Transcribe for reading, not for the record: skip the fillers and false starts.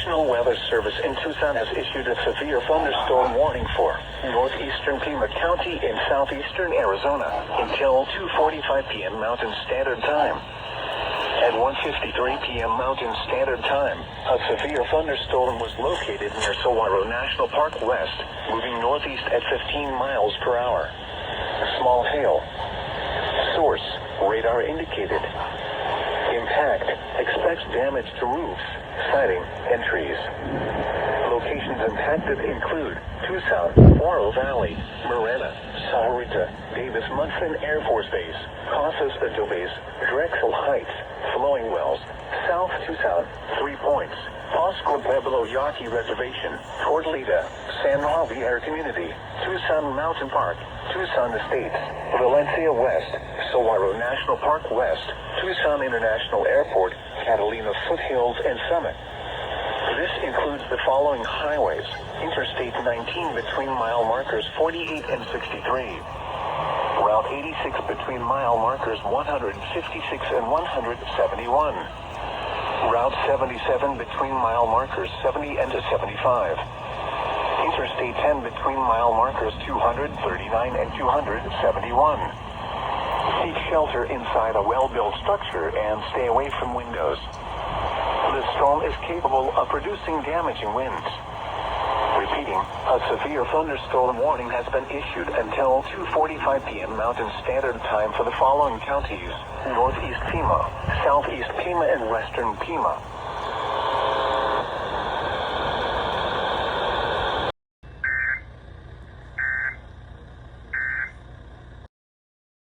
National Weather Service in Tucson has issued a severe thunderstorm warning for northeastern Pima County in southeastern Arizona until 2:45 p.m. Mountain Standard Time. At 1:53 p.m. Mountain Standard Time, a severe thunderstorm was located near Saguaro National Park West, moving northeast at 15 miles per hour. Small hail. Source: radar indicated. Impact: expects damage to roofs, siding, and trees. Locations impacted include Tucson, Oro Valley, Marana, Sahuarita, Davis-Munson Air Force Base, Casas Adobes, Drexel Heights, Flowing Wells, South Tucson, 3 Points, Osco Pueblo Yaqui Reservation, Tortolita, San Javier Community, Tucson Mountain Park, Tucson Estates, Valencia West, Saguaro National Park West, Tucson International Airport, Catalina Foothills, and Summit. This includes the following highways: Interstate 19 between mile markers 48 and 63, Route 86 between mile markers 156 and 171, Route 77 between mile markers 70 and 75, Interstate 10 between mile markers 239 and 271. Seek shelter inside a well-built structure and stay away from windows. The storm is capable of producing damaging winds. Repeating, a severe thunderstorm warning has been issued until 2:45 p.m. Mountain Standard Time for the following counties: Northeast Pima, Southeast Pima, and Western Pima.